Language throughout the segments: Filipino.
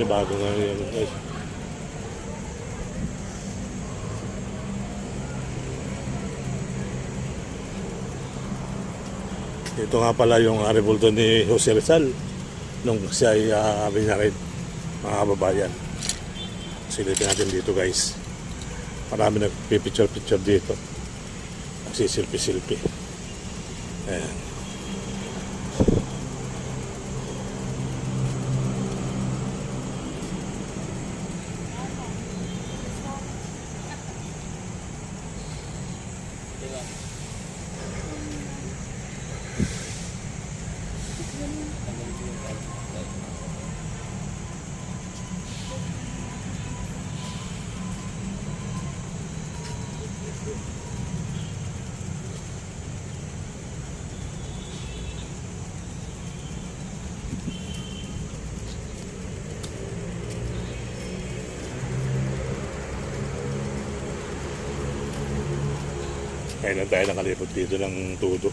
Bago nga yun guys. Ito nga pala yung rebulto ni Jose Rizal nung siya ay binarid, mga kababayan. Silipin natin dito guys. Marami nagpipicture-picture dito. Nagsisilpi-silpi. Ayan. Kaya lang tayo nakalipot dito ng todo.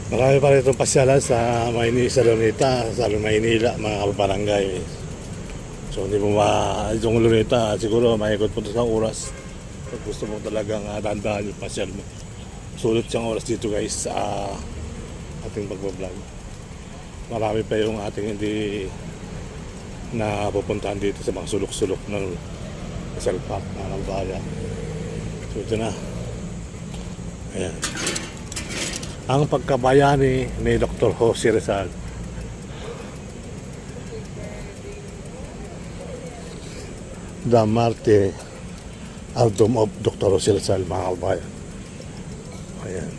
Marami pa rin itong pasyalan sa Luneta, sa Maynila, mga kabarangay. So hindi mo itong Luneta, siguro maikot po ito sa oras. Pag gusto mo talagang dahan-dahan yung pasyal mo. Sulit siyang oras dito guys sa ating pagbablog. Marami pa yung ating hindi na pupuntahan dito sa mga sulok-sulok ng Rizal Park, mga kabayan. So ito na. Ayan. Ang pagkabayani ni Dr. Jose Rizal. The Marte Album of Dr. Jose Rizal, mga kabayan. Ayan.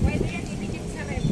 Pwede yan, itikit sa rep.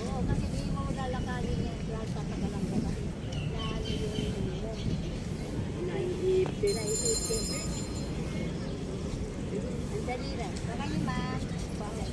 Oo, kasi di mo lalakarin yan. Lahat tatagalan ka ba? Lalo yung naiipit. Ang dali lang. Baka yung bakit?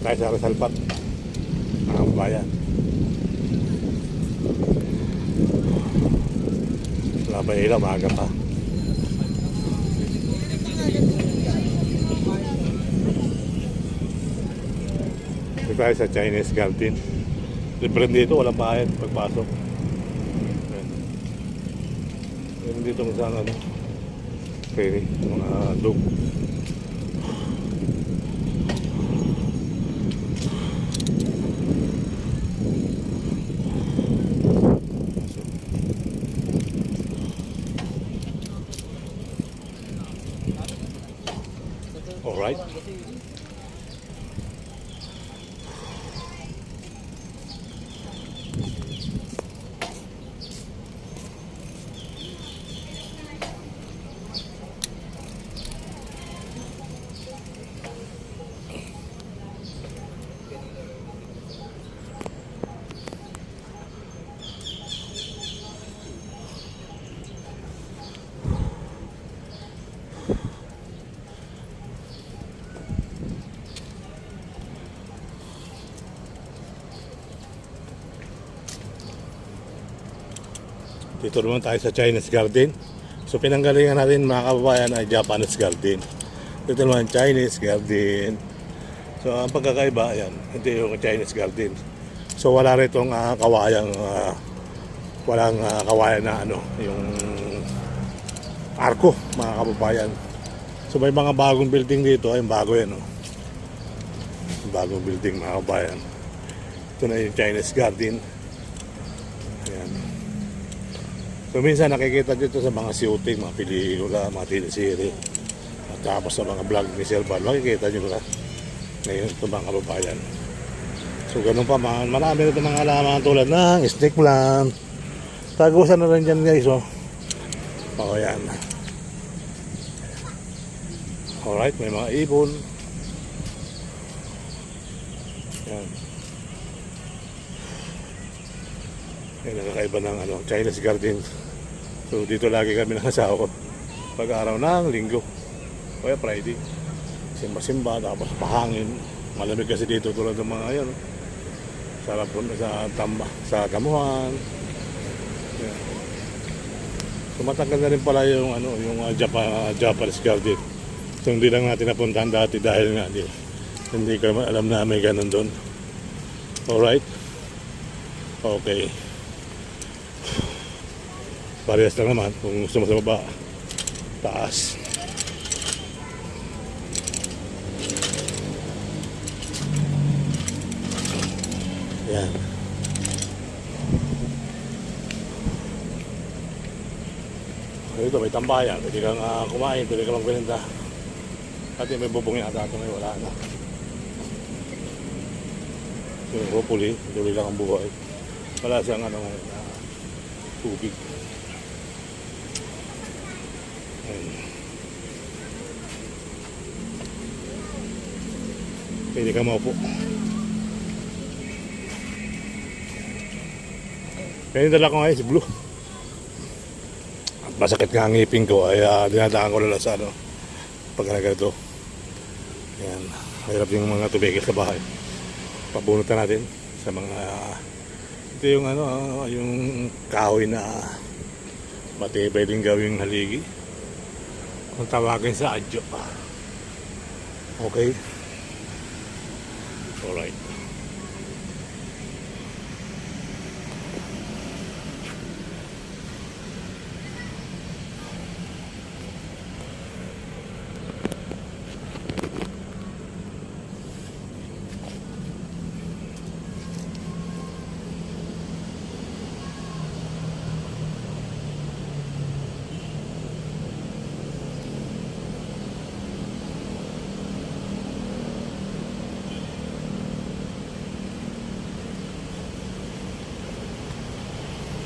Tayo sa Resalpat. Mga kababayan. Wala pa ilaw, maaga pa. Dito tayo sa Chinese Garden. Libre dito, walang bayad pagpasok. Ayan. Meron dito kung saan ano. Pwede, mga dog. Alright. Dito naman tayo sa Chinese Garden. So pinanggalingan natin mga kababayan ay Japanese Garden. Dito naman Chinese Garden. So ang pagkakaiba yan, hindi yung Chinese Garden. So wala ritong kawayang walang kawayan na ano, yung arko mga kababayan. So may mga bagong building dito, ay bago yan oh. Bagong building mga kababayan. Ito na yung Chinese Garden. Ayan. So minsan nakikita dito sa mga shooting, mga pelikula, mga teleserye. At tapos sa mga vlog ni Silvan, makikita nyo na ngayon ito mga kababayan. So ganun pa, marami na ito mga halaman tulad ng snake plant. Tagusan na rin dyan guys, oh. O yan. Alright, may mga ibon. Yan. Yan, nakakaiba ng ano, Chinese Garden. So dito lagi kami ng asawa ko. Pag-araw ng linggo. O kaya Friday. Simba-simba, tapos pahangin. Malamig kasi dito tulad ng mga yan. Sarap po sa tamba, sa damuhan. Yan. So matagal na rin pala yung ano, yung Japanese Garden. So hindi lang natin napuntahan dati dahil nga Hindi ko naman alam na may ganun doon. Alright? Okay. Parehas lang naman kung gusto mo sa baba. Taas. Yan. Ito may tambayan. Pwede kang kumain. Pwede kang magpinta. Pati may bubong yata ito ngayon. Wala na. So hopefully, tuloy lang ang buhay. Wala siyang tubig. Ayan. Pwede ka maupo. Kaya yung dala ko ngayon si Blue. At masakit nga ang ngipin ko ay dinadaan ko lang sa pag ganito. Ayan. Hirap yung mga tubigil sa bahay. Pabunutan natin sa mga ito yung yung kahoy na matibay din gawing haligi. Kung tawagin sa adyo. Okay. Alright.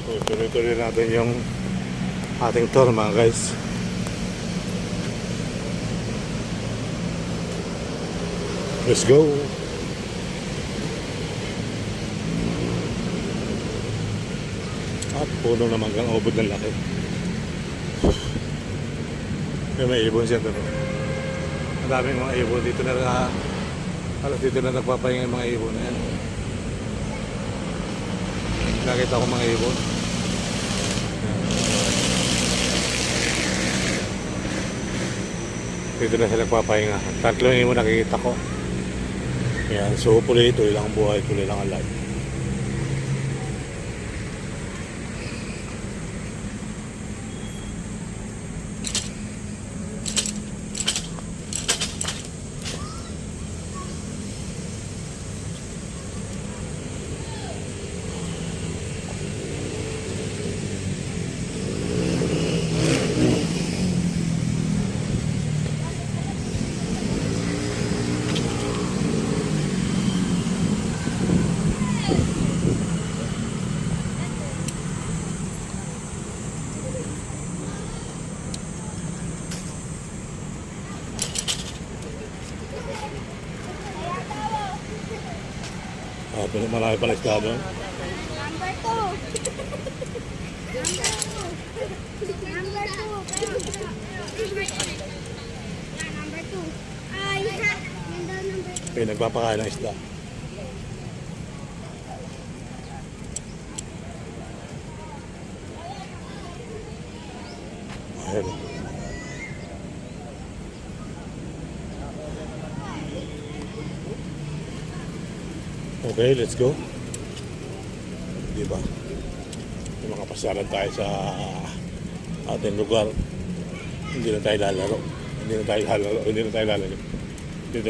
So, tuloy-tuloy natin yung ating tour mga guys. Let's go! At puno naman kang ubod ng laki. May ibon siya doon. Ang daming mga ibon dito na halos dito na nagpapahinga yung mga ibon na yan. Nakita ko mga ibon. Dito na sila nagpapahinga. Tatlo yung ibon nakikita ko. Yan, so tuloy lang ang buhay, tuloy lang ang life. Marami pala isda doon. Number 2. Number 2. Ay, yun daw number 2. Okay, nagpapakain ng isda. Ayan. Okay, let's go. Diba? Yung mga pasyalan tayo sa ating lugar. Hindi na tayo lalaro. Dito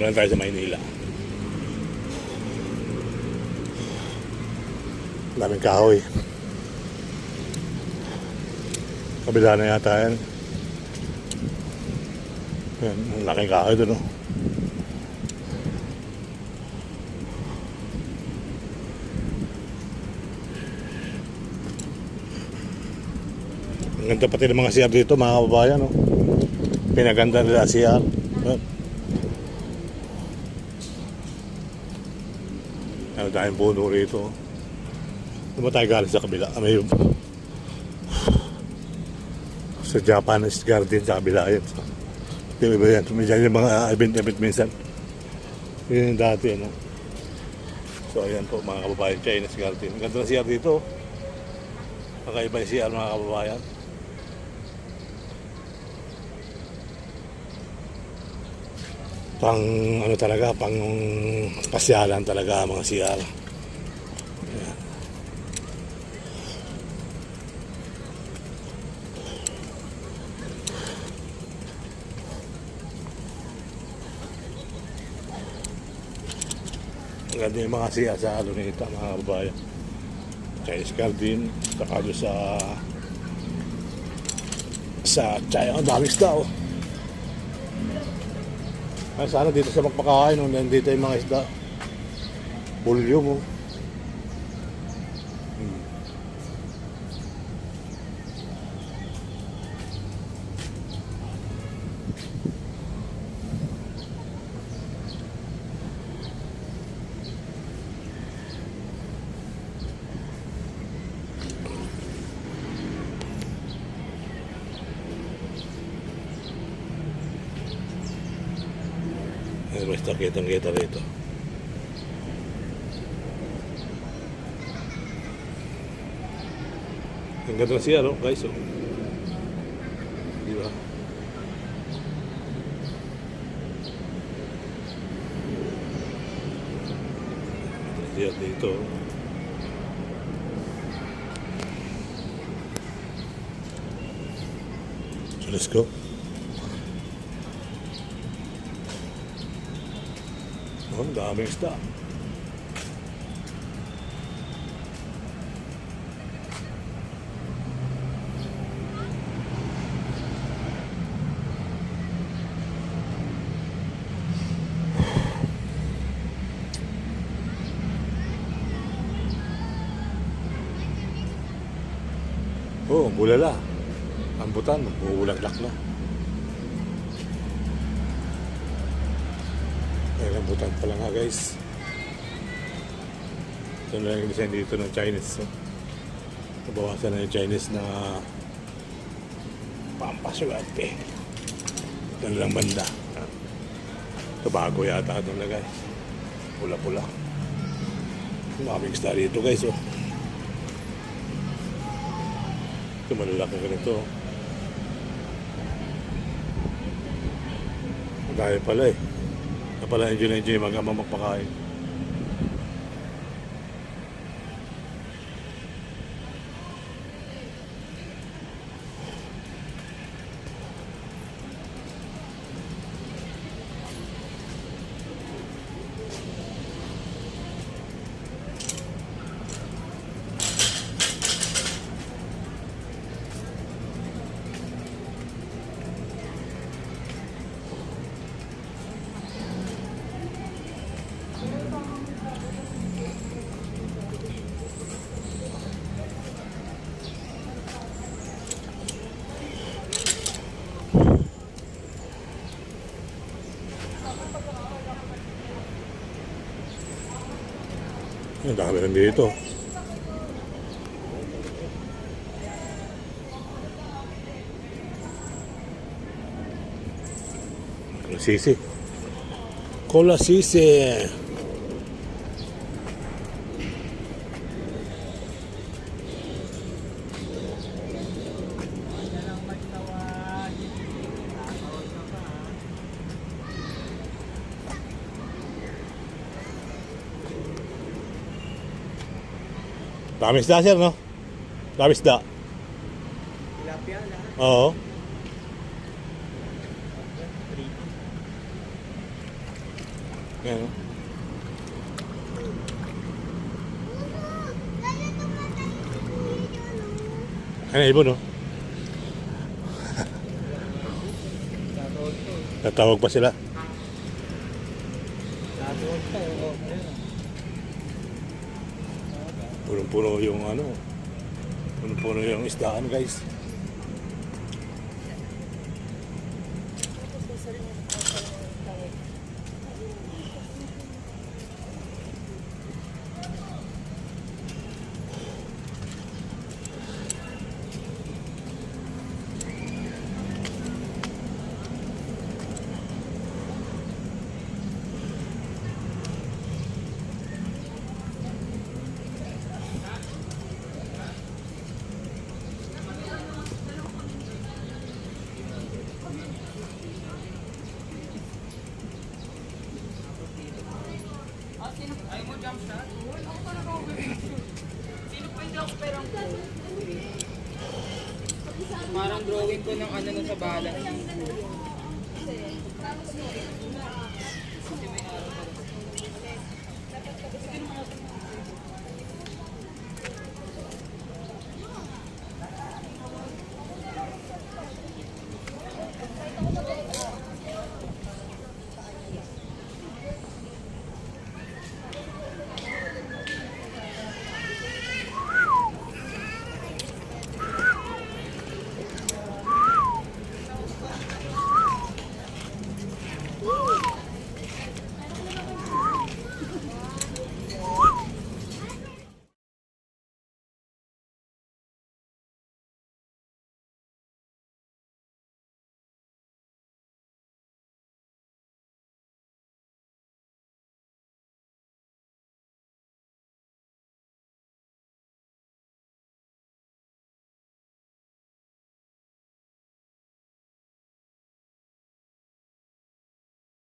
lang tayo sa Maynila. Daming kahoy. Kabila na yata yan. Yan, ang laking kahoy doon, no? Ang ganda pati ng mga CR dito, mga kababayan, no? Pinaganda nila CR. Ang daming puno rito. Diba tayo galing sa kabila? May sa Japanese garden sa kabila yan. Diba ba yan? May dyan yung mga event minsan. Yun yung dati, no? So ayan po mga kababayan, Chinese garden. Ang ganda na CR dito. Kakaiba yung CR mga kababayan. pang ano talaga, pang pasyalan talaga mga CR. Ang ganda yung mga CR sa Luneta mga kababayan. Chinese Garden, saka doon sa China, ang daming isda oh. Ay, sana dito sa magpakain, nung nandito yung mga isda. Pulyo mo. Basta kitang-kita rito. Ang ganda siya, no? Guys, oh. Di ba? Siya dito. So, let's go. Oh, ang daming isda. Oh, bulala. Ambutan, buulaklak na. Ay, rambutan pala nga guys. Ito na lang yung design dito ng Chinese. So. Nabawasan na yung Chinese na pampaswerte. Ito na lang banda. Ito bago yata ito na guys. Pula-pula. Maraming star dito guys. Oh. Ito malalaki ka nito. Dahil pala eh. Pala enjoy magpakain. Ang dami rin dito. Sisi. Cola sisi. Dami isda sir, no? Dami isda. Tilapia lahat. Oo. Yan, no? Ano, ibon, no? Tatawag pa sila. Tatawag pa. Punong-puno yung ano. Punong-puno yung isdaan, guys. Parang drawing ko ng ano nun sa balat.